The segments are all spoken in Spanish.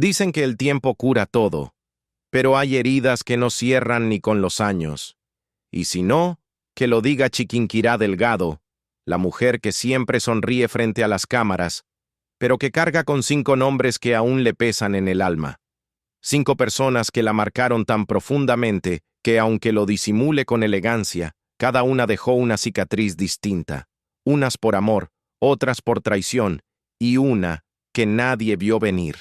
Dicen que el tiempo cura todo, pero hay heridas que no cierran ni con los años. Y si no, que lo diga Chiquinquirá Delgado, la mujer que siempre sonríe frente a las cámaras, pero que carga con 5 nombres que aún le pesan en el alma. 5 personas que la marcaron tan profundamente que, aunque lo disimule con elegancia, cada una dejó una cicatriz distinta, unas por amor, otras por traición, y una que nadie vio venir.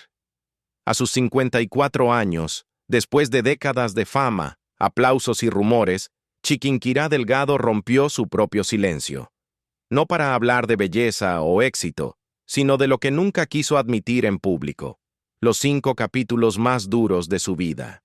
A sus 54 años, después de décadas de fama, aplausos y rumores, Chiquinquirá Delgado rompió su propio silencio. No para hablar de belleza o éxito, sino de lo que nunca quiso admitir en público, los 5 capítulos más duros de su vida.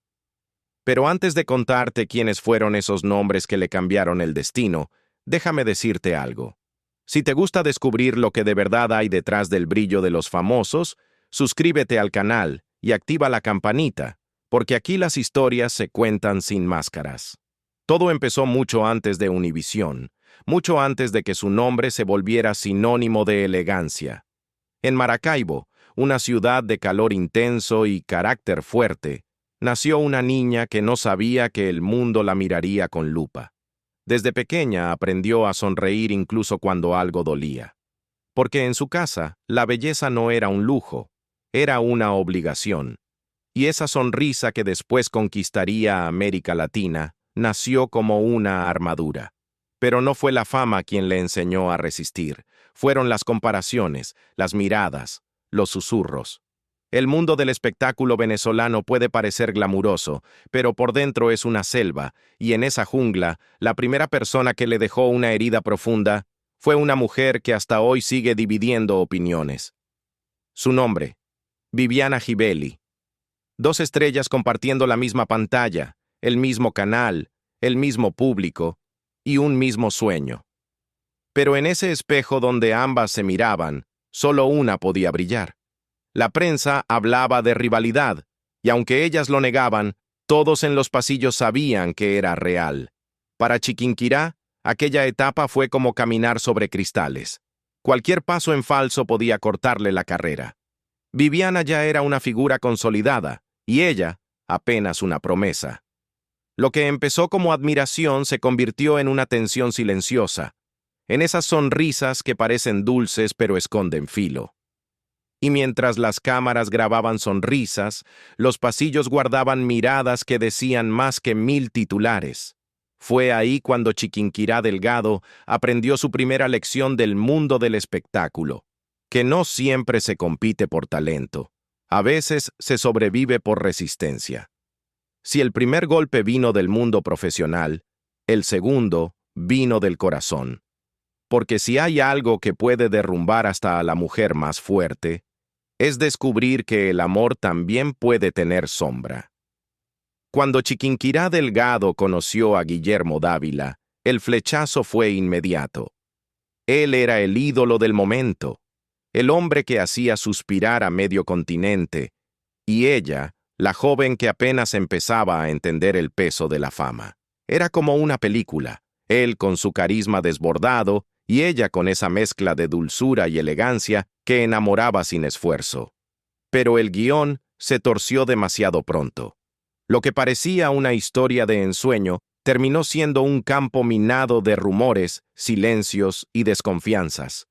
Pero antes de contarte quiénes fueron esos nombres que le cambiaron el destino, déjame decirte algo. Si te gusta descubrir lo que de verdad hay detrás del brillo de los famosos, suscríbete al canal y activa la campanita, porque aquí las historias se cuentan sin máscaras. Todo empezó mucho antes de Univisión, mucho antes de que su nombre se volviera sinónimo de elegancia. En Maracaibo, una ciudad de calor intenso y carácter fuerte, nació una niña que no sabía que el mundo la miraría con lupa. Desde pequeña aprendió a sonreír incluso cuando algo dolía. Porque en su casa, la belleza no era un lujo, era una obligación. Y esa sonrisa que después conquistaría a América Latina, nació como una armadura. Pero no fue la fama quien le enseñó a resistir, fueron las comparaciones, las miradas, los susurros. El mundo del espectáculo venezolano puede parecer glamuroso, pero por dentro es una selva, y en esa jungla, la primera persona que le dejó una herida profunda fue una mujer que hasta hoy sigue dividiendo opiniones. Su nombre, Viviana Gibeli. 2 estrellas compartiendo la misma pantalla, el mismo canal, el mismo público y un mismo sueño. Pero en ese espejo donde ambas se miraban, solo una podía brillar. La prensa hablaba de rivalidad, y aunque ellas lo negaban, todos en los pasillos sabían que era real. Para Chiquinquirá, aquella etapa fue como caminar sobre cristales. Cualquier paso en falso podía cortarle la carrera. Viviana ya era una figura consolidada, y ella, apenas una promesa. Lo que empezó como admiración se convirtió en una tensión silenciosa, en esas sonrisas que parecen dulces pero esconden filo. Y mientras las cámaras grababan sonrisas, los pasillos guardaban miradas que decían más que 1000 titulares. Fue ahí cuando Chiquinquirá Delgado aprendió su primera lección del mundo del espectáculo, que no siempre se compite por talento, a veces se sobrevive por resistencia. Si el primer golpe vino del mundo profesional, el segundo vino del corazón. Porque si hay algo que puede derrumbar hasta a la mujer más fuerte, es descubrir que el amor también puede tener sombra. Cuando Chiquinquirá Delgado conoció a Guillermo Dávila, el flechazo fue inmediato. Él era el ídolo del momento, el hombre que hacía suspirar a medio continente, y ella, la joven que apenas empezaba a entender el peso de la fama. Era como una película, él con su carisma desbordado y ella con esa mezcla de dulzura y elegancia que enamoraba sin esfuerzo. Pero el guión se torció demasiado pronto. Lo que parecía una historia de ensueño terminó siendo un campo minado de rumores, silencios y desconfianzas.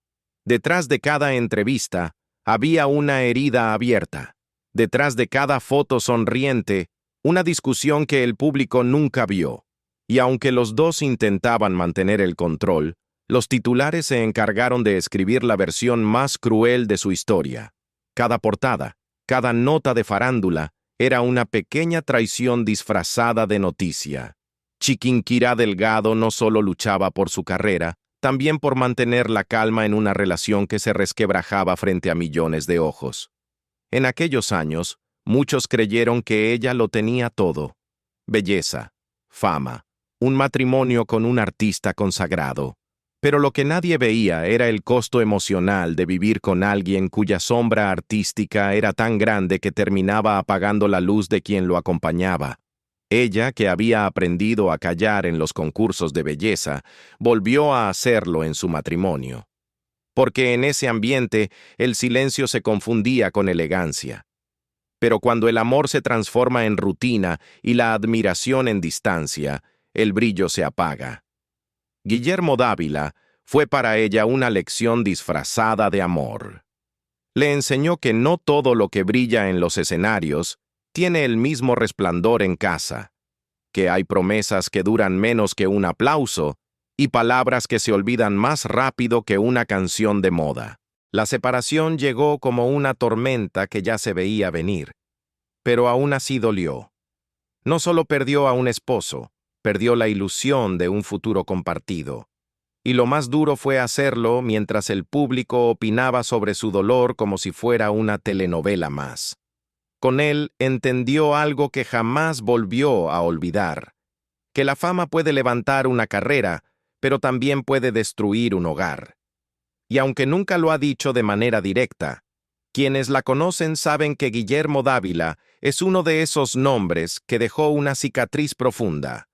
Detrás de cada entrevista había una herida abierta. Detrás de cada foto sonriente, una discusión que el público nunca vio. Y aunque los dos intentaban mantener el control, los titulares se encargaron de escribir la versión más cruel de su historia. Cada portada, cada nota de farándula, era una pequeña traición disfrazada de noticia. Chiquinquirá Delgado no solo luchaba por su carrera, también por mantener la calma en una relación que se resquebrajaba frente a millones de ojos. En aquellos años, muchos creyeron que ella lo tenía todo: belleza, fama, un matrimonio con un artista consagrado. Pero lo que nadie veía era el costo emocional de vivir con alguien cuya sombra artística era tan grande que terminaba apagando la luz de quien lo acompañaba. Ella, que había aprendido a callar en los concursos de belleza, volvió a hacerlo en su matrimonio. Porque en ese ambiente el silencio se confundía con elegancia. Pero cuando el amor se transforma en rutina y la admiración en distancia, el brillo se apaga. Guillermo Dávila fue para ella una lección disfrazada de amor. Le enseñó que no todo lo que brilla en los escenarios tiene el mismo resplandor en casa, que hay promesas que duran menos que un aplauso y palabras que se olvidan más rápido que una canción de moda. La separación llegó como una tormenta que ya se veía venir, pero aún así dolió. No solo perdió a un esposo, perdió la ilusión de un futuro compartido. Y lo más duro fue hacerlo mientras el público opinaba sobre su dolor como si fuera una telenovela más. Con él entendió algo que jamás volvió a olvidar, que la fama puede levantar una carrera, pero también puede destruir un hogar. Y aunque nunca lo ha dicho de manera directa, quienes la conocen saben que Guillermo Dávila es uno de esos nombres que dejó una cicatriz profunda.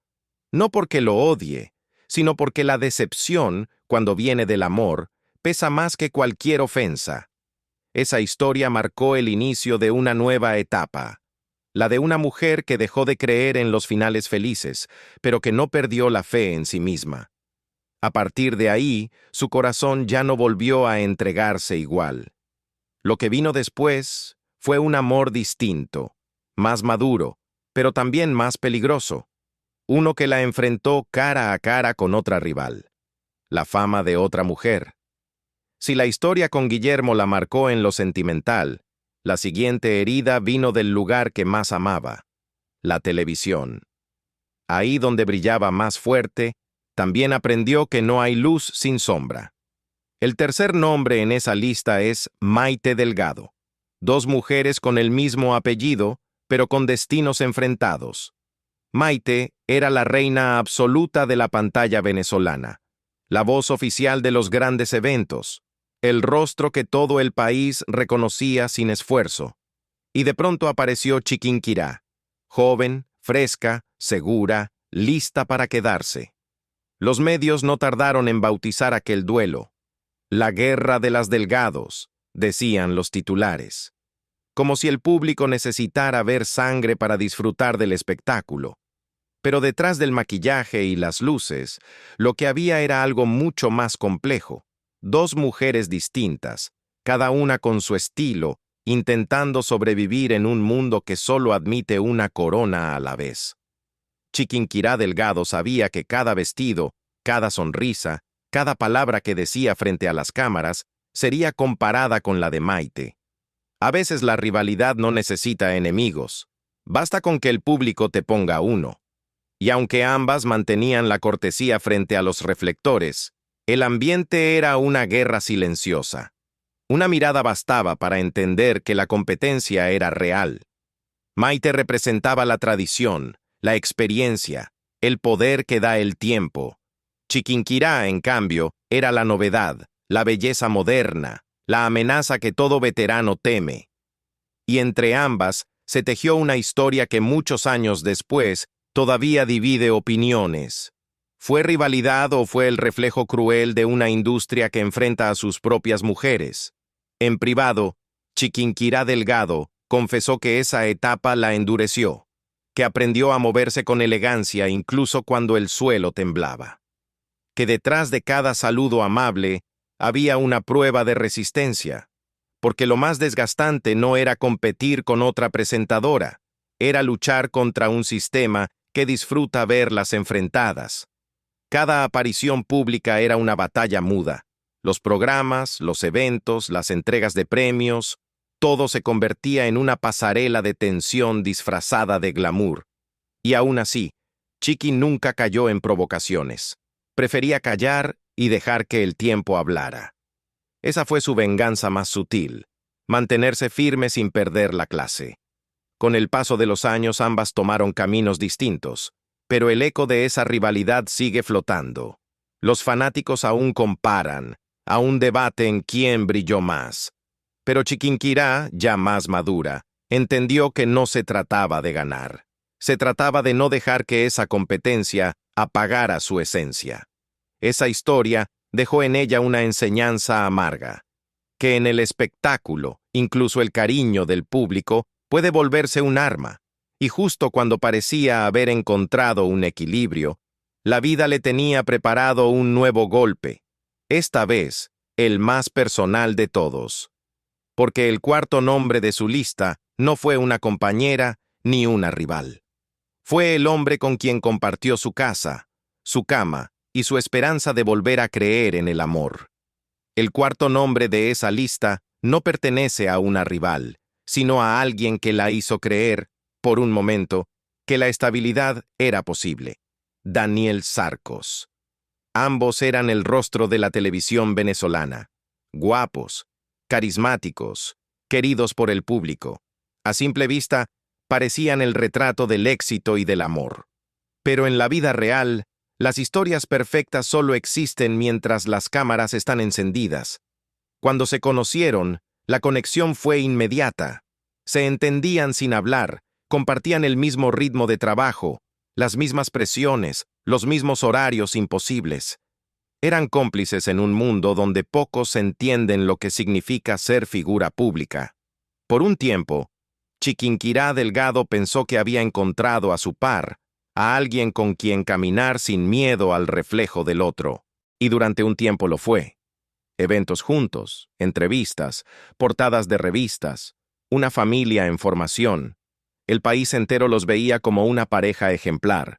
No porque lo odie, sino porque la decepción, cuando viene del amor, pesa más que cualquier ofensa. Esa historia marcó el inicio de una nueva etapa, la de una mujer que dejó de creer en los finales felices, pero que no perdió la fe en sí misma. A partir de ahí, su corazón ya no volvió a entregarse igual. Lo que vino después fue un amor distinto, más maduro, pero también más peligroso. Uno que la enfrentó cara a cara con otra rival, la fama de otra mujer. Si la historia con Guillermo la marcó en lo sentimental, la siguiente herida vino del lugar que más amaba, la televisión. Ahí donde brillaba más fuerte, también aprendió que no hay luz sin sombra. El tercer nombre en esa lista es Maite Delgado. Dos mujeres con el mismo apellido, pero con destinos enfrentados. Maite era la reina absoluta de la pantalla venezolana, la voz oficial de los grandes eventos, el rostro que todo el país reconocía sin esfuerzo. Y de pronto apareció Chiquinquirá, joven, fresca, segura, lista para quedarse. Los medios no tardaron en bautizar aquel duelo. La guerra de las Delgados, decían los titulares. Como si el público necesitara ver sangre para disfrutar del espectáculo. Pero detrás del maquillaje y las luces, lo que había era algo mucho más complejo. Dos mujeres distintas, cada una con su estilo, intentando sobrevivir en un mundo que solo admite una corona a la vez. Chiquinquirá Delgado sabía que cada vestido, cada sonrisa, cada palabra que decía frente a las cámaras, sería comparada con la de Maite. A veces la rivalidad no necesita enemigos. Basta con que el público te ponga uno. Y aunque ambas mantenían la cortesía frente a los reflectores, el ambiente era una guerra silenciosa. Una mirada bastaba para entender que la competencia era real. Maite representaba la tradición, la experiencia, el poder que da el tiempo. Chiquinquirá, en cambio, era la novedad, la belleza moderna, la amenaza que todo veterano teme. Y entre ambas se tejió una historia que muchos años después todavía divide opiniones. ¿Fue rivalidad o fue el reflejo cruel de una industria que enfrenta a sus propias mujeres? En privado, Chiquinquirá Delgado confesó que esa etapa la endureció, que aprendió a moverse con elegancia incluso cuando el suelo temblaba. Que detrás de cada saludo amable había una prueba de resistencia, porque lo más desgastante no era competir con otra presentadora, era luchar contra un sistema que disfruta verlas enfrentadas. Cada aparición pública era una batalla muda. Los programas, los eventos, las entregas de premios, todo se convertía en una pasarela de tensión disfrazada de glamour. Y aún así, Chiqui nunca cayó en provocaciones. Prefería callar y dejar que el tiempo hablara. Esa fue su venganza más sutil, mantenerse firme sin perder la clase. Con el paso de los años ambas tomaron caminos distintos, pero el eco de esa rivalidad sigue flotando. Los fanáticos aún comparan, aún debaten quién brilló más. Pero Chiquinquirá, ya más madura, entendió que no se trataba de ganar. Se trataba de no dejar que esa competencia apagara su esencia. Esa historia dejó en ella una enseñanza amarga, que en el espectáculo, incluso el cariño del público, puede volverse un arma, y justo cuando parecía haber encontrado un equilibrio, la vida le tenía preparado un nuevo golpe, esta vez el más personal de todos. Porque el cuarto nombre de su lista no fue una compañera ni una rival. Fue el hombre con quien compartió su casa, su cama y su esperanza de volver a creer en el amor. El cuarto nombre de esa lista no pertenece a una rival, sino a alguien que la hizo creer, por un momento, que la estabilidad era posible. Daniel Sarcos. Ambos eran el rostro de la televisión venezolana. Guapos, carismáticos, queridos por el público. A simple vista, parecían el retrato del éxito y del amor. Pero en la vida real, las historias perfectas solo existen mientras las cámaras están encendidas. Cuando se conocieron, la conexión fue inmediata. Se entendían sin hablar, compartían el mismo ritmo de trabajo, las mismas presiones, los mismos horarios imposibles. Eran cómplices en un mundo donde pocos entienden lo que significa ser figura pública. Por un tiempo, Chiquinquirá Delgado pensó que había encontrado a su par, a alguien con quien caminar sin miedo al reflejo del otro. Y durante un tiempo lo fue. Eventos juntos, entrevistas, portadas de revistas, una familia en formación. El país entero los veía como una pareja ejemplar.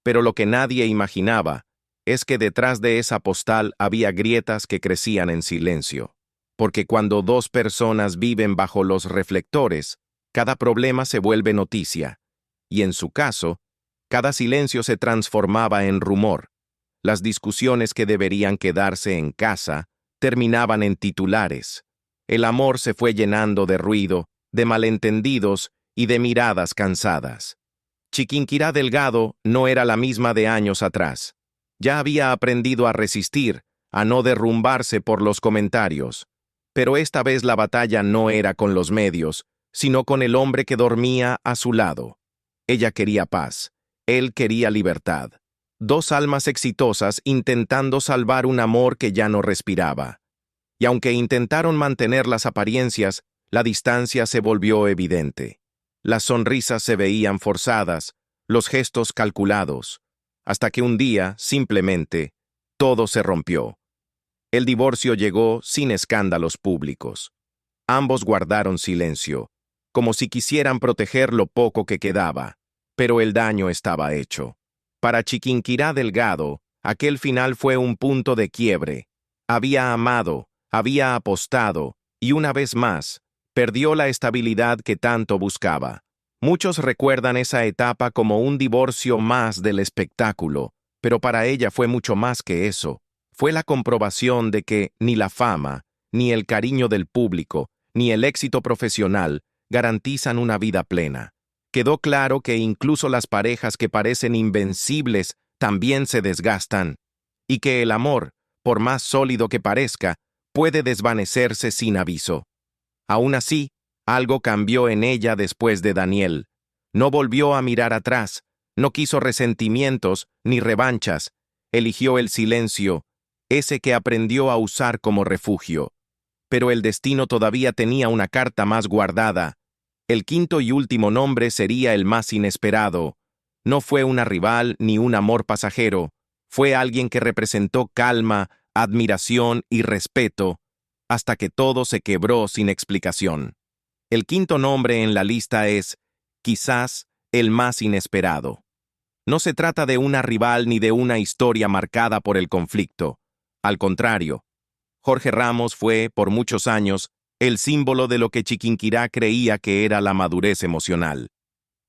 Pero lo que nadie imaginaba es que detrás de esa postal había grietas que crecían en silencio. Porque cuando dos personas viven bajo los reflectores, cada problema se vuelve noticia. Y en su caso, cada silencio se transformaba en rumor. Las discusiones que deberían quedarse en casa terminaban en titulares. El amor se fue llenando de ruido, de malentendidos y de miradas cansadas. Chiquinquirá Delgado no era la misma de años atrás. Ya había aprendido a resistir, a no derrumbarse por los comentarios. Pero esta vez la batalla no era con los medios, sino con el hombre que dormía a su lado. Ella quería paz, él quería libertad. Dos almas exitosas intentando salvar un amor que ya no respiraba. Y aunque intentaron mantener las apariencias, la distancia se volvió evidente. Las sonrisas se veían forzadas, los gestos calculados, hasta que un día, simplemente, todo se rompió. El divorcio llegó sin escándalos públicos. Ambos guardaron silencio, como si quisieran proteger lo poco que quedaba, pero el daño estaba hecho. Para Chiquinquirá Delgado, aquel final fue un punto de quiebre. Había amado, había apostado, y una vez más, perdió la estabilidad que tanto buscaba. Muchos recuerdan esa etapa como un divorcio más del espectáculo, pero para ella fue mucho más que eso. Fue la comprobación de que ni la fama, ni el cariño del público, ni el éxito profesional garantizan una vida plena. Quedó claro que incluso las parejas que parecen invencibles también se desgastan, y que el amor, por más sólido que parezca, puede desvanecerse sin aviso. Aún así, algo cambió en ella después de Daniel. No volvió a mirar atrás, no quiso resentimientos ni revanchas, eligió el silencio, ese que aprendió a usar como refugio. Pero el destino todavía tenía una carta más guardada. El quinto y último nombre sería el más inesperado. No fue una rival ni un amor pasajero, fue alguien que representó calma, admiración y respeto, hasta que todo se quebró sin explicación. El quinto nombre en la lista es, quizás, el más inesperado. No se trata de una rival ni de una historia marcada por el conflicto. Al contrario, Jorge Ramos fue, por muchos años, el símbolo de lo que Chiquinquirá creía que era la madurez emocional.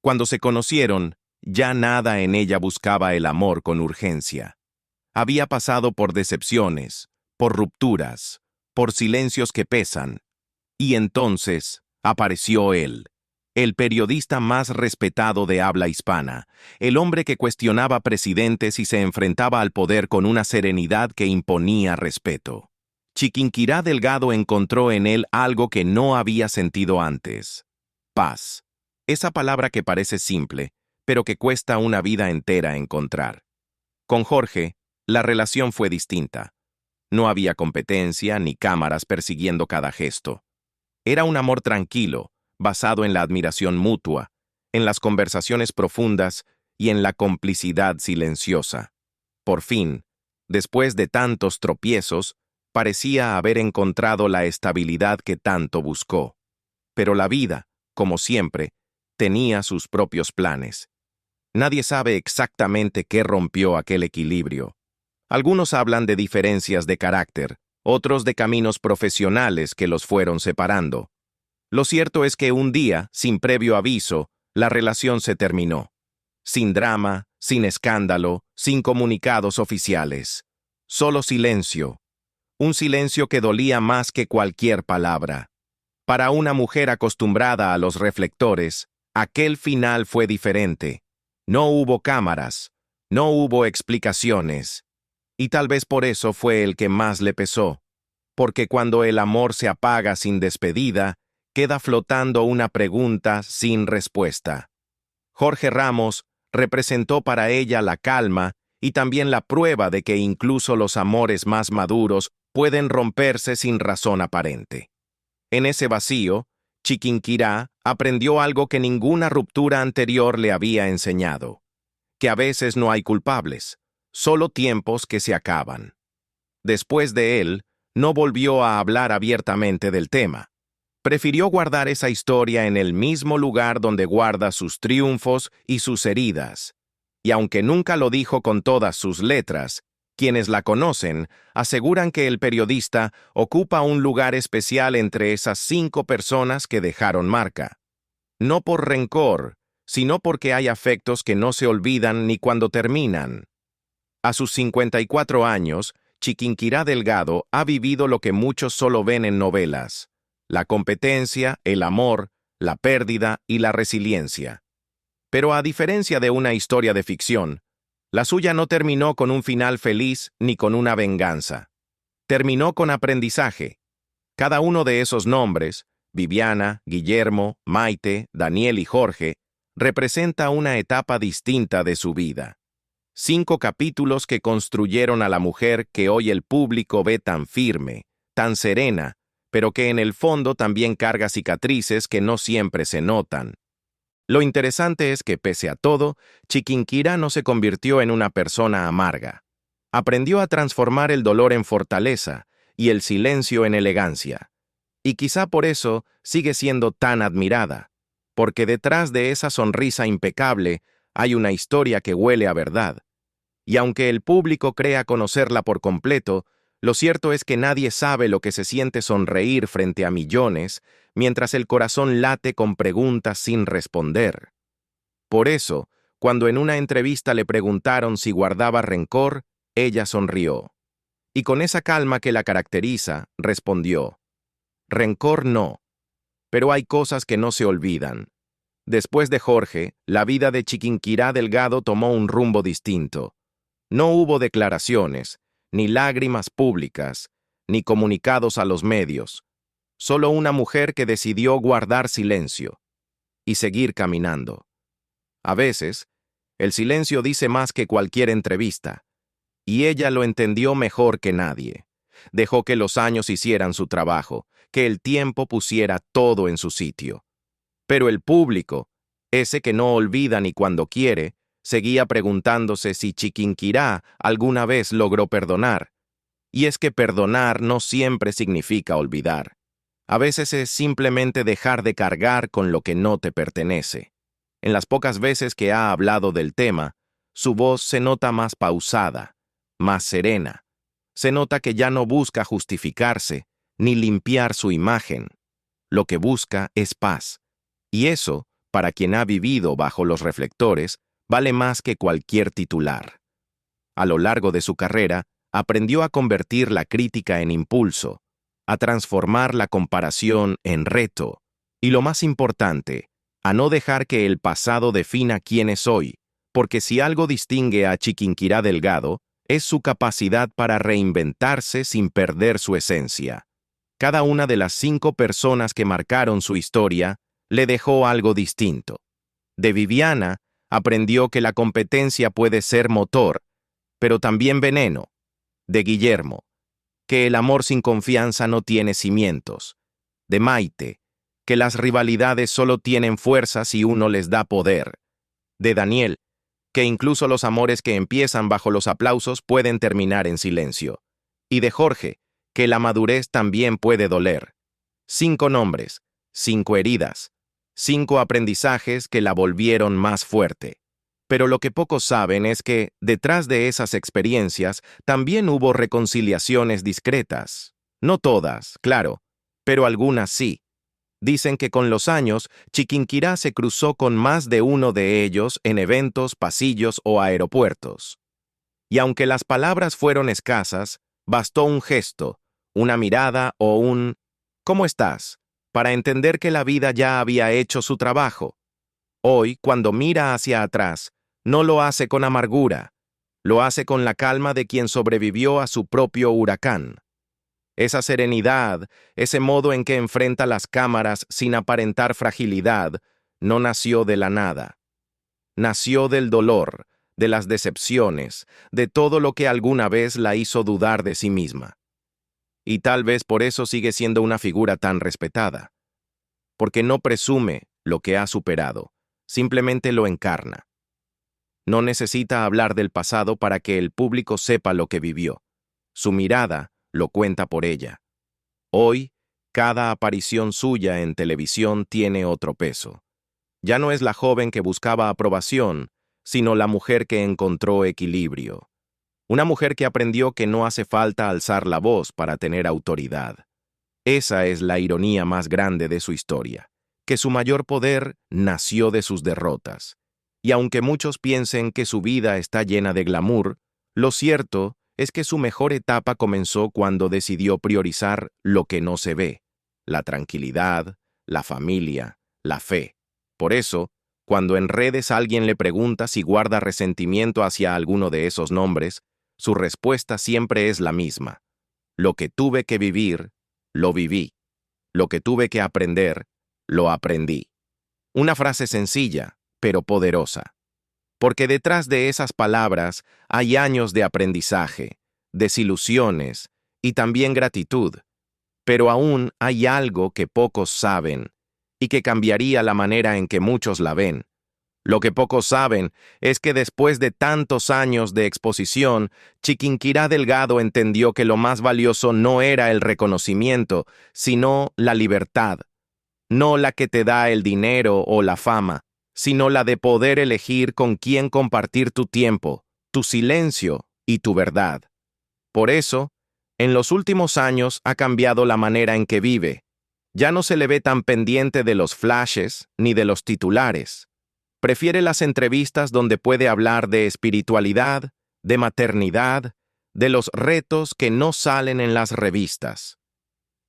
Cuando se conocieron, ya nada en ella buscaba el amor con urgencia. Había pasado por decepciones, por rupturas, por silencios que pesan. Y entonces apareció él, el periodista más respetado de habla hispana, el hombre que cuestionaba presidentes y se enfrentaba al poder con una serenidad que imponía respeto. Chiquinquirá Delgado encontró en él algo que no había sentido antes: paz. Esa palabra que parece simple, pero que cuesta una vida entera encontrar. Con Jorge, la relación fue distinta. No había competencia ni cámaras persiguiendo cada gesto. Era un amor tranquilo, basado en la admiración mutua, en las conversaciones profundas y en la complicidad silenciosa. Por fin, después de tantos tropiezos, parecía haber encontrado la estabilidad que tanto buscó. Pero la vida, como siempre, tenía sus propios planes. Nadie sabe exactamente qué rompió aquel equilibrio. Algunos hablan de diferencias de carácter, otros de caminos profesionales que los fueron separando. Lo cierto es que un día, sin previo aviso, la relación se terminó. Sin drama, sin escándalo, sin comunicados oficiales. Solo silencio. Un silencio que dolía más que cualquier palabra. Para una mujer acostumbrada a los reflectores, aquel final fue diferente. No hubo cámaras, no hubo explicaciones. Y tal vez por eso fue el que más le pesó. Porque cuando el amor se apaga sin despedida, queda flotando una pregunta sin respuesta. Jorge Ramos representó para ella la calma y también la prueba de que incluso los amores más maduros pueden romperse sin razón aparente. En ese vacío, Chiquinquirá aprendió algo que ninguna ruptura anterior le había enseñado: que a veces no hay culpables, solo tiempos que se acaban. Después de él, no volvió a hablar abiertamente del tema. Prefirió guardar esa historia en el mismo lugar donde guarda sus triunfos y sus heridas. Y aunque nunca lo dijo con todas sus letras, quienes la conocen aseguran que el periodista ocupa un lugar especial entre esas 5 personas que dejaron marca. No por rencor, sino porque hay afectos que no se olvidan ni cuando terminan. A sus 54 años, Chiquinquirá Delgado ha vivido lo que muchos solo ven en novelas: la competencia, el amor, la pérdida y la resiliencia. Pero a diferencia de una historia de ficción, la suya no terminó con un final feliz ni con una venganza. Terminó con aprendizaje. Cada uno de esos nombres, Viviana, Guillermo, Maite, Daniel y Jorge, representa una etapa distinta de su vida. 5 capítulos que construyeron a la mujer que hoy el público ve tan firme, tan serena, pero que en el fondo también carga cicatrices que no siempre se notan. Lo interesante es que, pese a todo, Chiquinquirá no se convirtió en una persona amarga. Aprendió a transformar el dolor en fortaleza y el silencio en elegancia. Y quizá por eso sigue siendo tan admirada, porque detrás de esa sonrisa impecable hay una historia que huele a verdad. Y aunque el público crea conocerla por completo, lo cierto es que nadie sabe lo que se siente sonreír frente a millones, mientras el corazón late con preguntas sin responder. Por eso, cuando en una entrevista le preguntaron si guardaba rencor, ella sonrió. Y con esa calma que la caracteriza, respondió: rencor no, pero hay cosas que no se olvidan. Después de Jorge, la vida de Chiquinquirá Delgado tomó un rumbo distinto. No hubo declaraciones, ni lágrimas públicas, ni comunicados a los medios. Solo una mujer que decidió guardar silencio y seguir caminando. A veces, el silencio dice más que cualquier entrevista, y ella lo entendió mejor que nadie. Dejó que los años hicieran su trabajo, que el tiempo pusiera todo en su sitio. Pero el público, ese que no olvida ni cuando quiere, seguía preguntándose si Chiquinquirá alguna vez logró perdonar. Y es que perdonar no siempre significa olvidar. A veces es simplemente dejar de cargar con lo que no te pertenece. En las pocas veces que ha hablado del tema, su voz se nota más pausada, más serena. Se nota que ya no busca justificarse, ni limpiar su imagen. Lo que busca es paz. Y eso, para quien ha vivido bajo los reflectores, vale más que cualquier titular. A lo largo de su carrera, aprendió a convertir la crítica en impulso, a transformar la comparación en reto, y lo más importante, a no dejar que el pasado defina quién es hoy, porque si algo distingue a Chiquinquirá Delgado, es su capacidad para reinventarse sin perder su esencia. Cada una de las 5 personas que marcaron su historia le dejó algo distinto. De Viviana, aprendió que la competencia puede ser motor, pero también veneno. De Guillermo, que el amor sin confianza no tiene cimientos. De Maite, que las rivalidades solo tienen fuerza si uno les da poder. De Daniel, que incluso los amores que empiezan bajo los aplausos pueden terminar en silencio. Y de Jorge, que la madurez también puede doler. 5 nombres, 5 heridas, 5 aprendizajes que la volvieron más fuerte. Pero lo que pocos saben es que, detrás de esas experiencias, también hubo reconciliaciones discretas. No todas, claro, pero algunas sí. Dicen que con los años, Chiquinquirá se cruzó con más de uno de ellos en eventos, pasillos o aeropuertos. Y aunque las palabras fueron escasas, bastó un gesto, una mirada o un ¿cómo estás?, para entender que la vida ya había hecho su trabajo. Hoy, cuando mira hacia atrás, no lo hace con amargura, lo hace con la calma de quien sobrevivió a su propio huracán. Esa serenidad, ese modo en que enfrenta las cámaras sin aparentar fragilidad, no nació de la nada. Nació del dolor, de las decepciones, de todo lo que alguna vez la hizo dudar de sí misma. Y tal vez por eso sigue siendo una figura tan respetada. Porque no presume lo que ha superado, simplemente lo encarna. No necesita hablar del pasado para que el público sepa lo que vivió. Su mirada lo cuenta por ella. Hoy, cada aparición suya en televisión tiene otro peso. Ya no es la joven que buscaba aprobación, sino la mujer que encontró equilibrio. Una mujer que aprendió que no hace falta alzar la voz para tener autoridad. Esa es la ironía más grande de su historia, que su mayor poder nació de sus derrotas. Y aunque muchos piensen que su vida está llena de glamour, lo cierto es que su mejor etapa comenzó cuando decidió priorizar lo que no se ve: la tranquilidad, la familia, la fe. Por eso, cuando en redes alguien le pregunta si guarda resentimiento hacia alguno de esos nombres, su respuesta siempre es la misma: lo que tuve que vivir, lo viví. Lo que tuve que aprender, lo aprendí. Una frase sencilla, pero poderosa. Porque detrás de esas palabras hay años de aprendizaje, desilusiones y también gratitud. Pero aún hay algo que pocos saben y que cambiaría la manera en que muchos la ven. Lo que pocos saben es que después de tantos años de exposición, Chiquinquirá Delgado entendió que lo más valioso no era el reconocimiento, sino la libertad. No la que te da el dinero o la fama, sino la de poder elegir con quién compartir tu tiempo, tu silencio y tu verdad. Por eso, en los últimos años ha cambiado la manera en que vive. Ya no se le ve tan pendiente de los flashes ni de los titulares. Prefiere las entrevistas donde puede hablar de espiritualidad, de maternidad, de los retos que no salen en las revistas.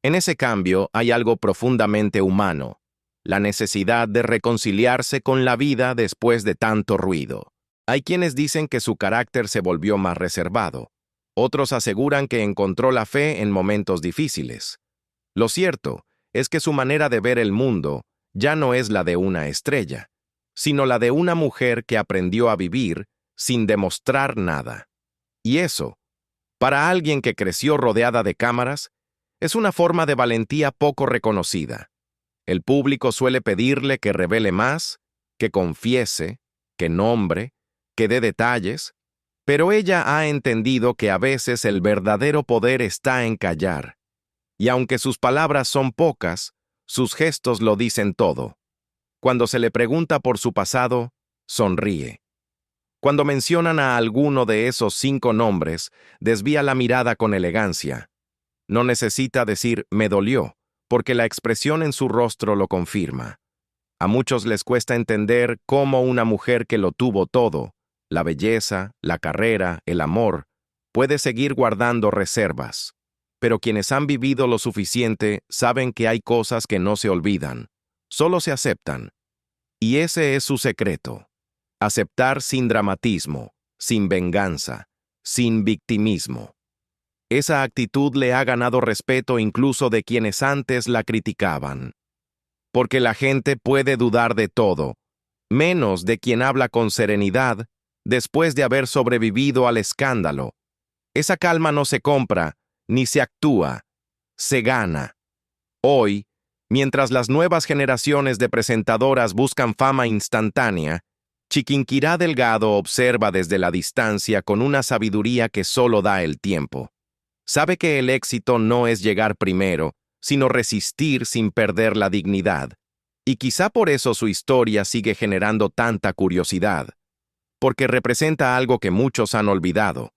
En ese cambio hay algo profundamente humano: la necesidad de reconciliarse con la vida después de tanto ruido. Hay quienes dicen que su carácter se volvió más reservado. Otros aseguran que encontró la fe en momentos difíciles. Lo cierto es que su manera de ver el mundo ya no es la de una estrella, sino la de una mujer que aprendió a vivir sin demostrar nada. Y eso, para alguien que creció rodeada de cámaras, es una forma de valentía poco reconocida. El público suele pedirle que revele más, que confiese, que nombre, que dé detalles, pero ella ha entendido que a veces el verdadero poder está en callar. Y aunque sus palabras son pocas, sus gestos lo dicen todo. Cuando se le pregunta por su pasado, sonríe. Cuando mencionan a alguno de esos 5 nombres, desvía la mirada con elegancia. No necesita decir «me dolió», porque la expresión en su rostro lo confirma. A muchos les cuesta entender cómo una mujer que lo tuvo todo, la belleza, la carrera, el amor, puede seguir guardando reservas. Pero quienes han vivido lo suficiente saben que hay cosas que no se olvidan, solo se aceptan. Y ese es su secreto: aceptar sin dramatismo, sin venganza, sin victimismo. Esa actitud le ha ganado respeto incluso de quienes antes la criticaban. Porque la gente puede dudar de todo, menos de quien habla con serenidad después de haber sobrevivido al escándalo. Esa calma no se compra, ni se actúa, se gana. Hoy, Mientras las nuevas generaciones de presentadoras buscan fama instantánea, Chiquinquirá Delgado observa desde la distancia con una sabiduría que solo da el tiempo. Sabe que el éxito no es llegar primero, sino resistir sin perder la dignidad. Y quizá por eso su historia sigue generando tanta curiosidad, porque representa algo que muchos han olvidado,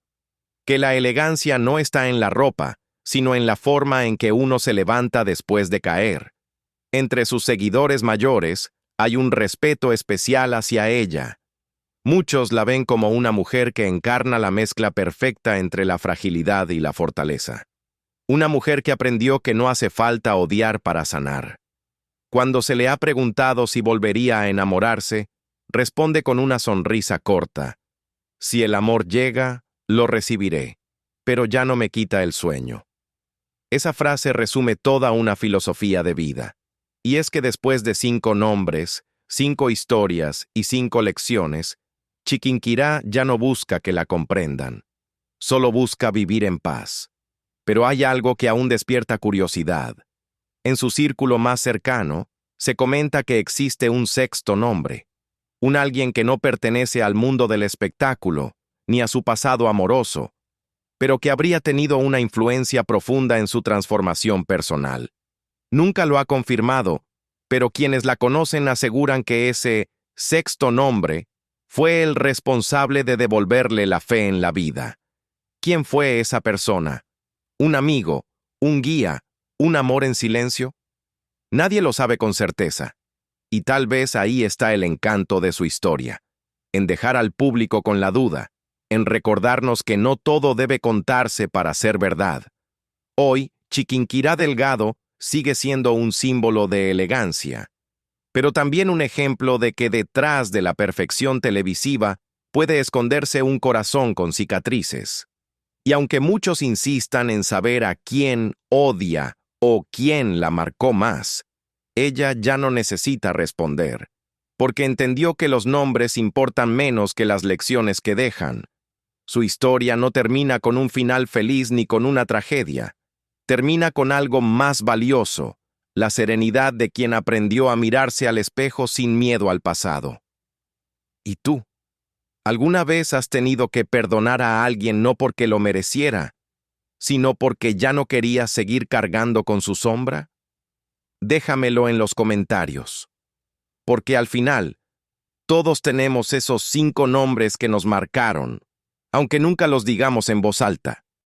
que la elegancia no está en la ropa, sino en la forma en que uno se levanta después de caer. Entre sus seguidores mayores, hay un respeto especial hacia ella. Muchos la ven como una mujer que encarna la mezcla perfecta entre la fragilidad y la fortaleza. Una mujer que aprendió que no hace falta odiar para sanar. Cuando se le ha preguntado si volvería a enamorarse, responde con una sonrisa corta: si el amor llega, lo recibiré, pero ya no me quita el sueño. Esa frase resume toda una filosofía de vida. Y es que después de 5 nombres, 5 historias y 5 lecciones, Chiquinquirá ya no busca que la comprendan. Solo busca vivir en paz. Pero hay algo que aún despierta curiosidad. En su círculo más cercano, se comenta que existe un 6º nombre. Un alguien que no pertenece al mundo del espectáculo, ni a su pasado amoroso, pero que habría tenido una influencia profunda en su transformación personal. Nunca lo ha confirmado, pero quienes la conocen aseguran que ese 6º nombre fue el responsable de devolverle la fe en la vida. ¿Quién fue esa persona? ¿Un amigo? ¿Un guía? ¿Un amor en silencio? Nadie lo sabe con certeza. Y tal vez ahí está el encanto de su historia, en dejar al público con la duda, en recordarnos que no todo debe contarse para ser verdad. Hoy, Chiquinquirá Delgado sigue siendo un símbolo de elegancia, pero también un ejemplo de que detrás de la perfección televisiva puede esconderse un corazón con cicatrices. Y aunque muchos insistan en saber a quién odia o quién la marcó más, ella ya no necesita responder, porque entendió que los nombres importan menos que las lecciones que dejan. Su historia no termina con un final feliz ni con una tragedia. Termina con algo más valioso: la serenidad de quien aprendió a mirarse al espejo sin miedo al pasado. ¿Y tú? ¿Alguna vez has tenido que perdonar a alguien no porque lo mereciera, sino porque ya no querías seguir cargando con su sombra? Déjamelo en los comentarios, porque al final, todos tenemos esos 5 nombres que nos marcaron, aunque nunca los digamos en voz alta.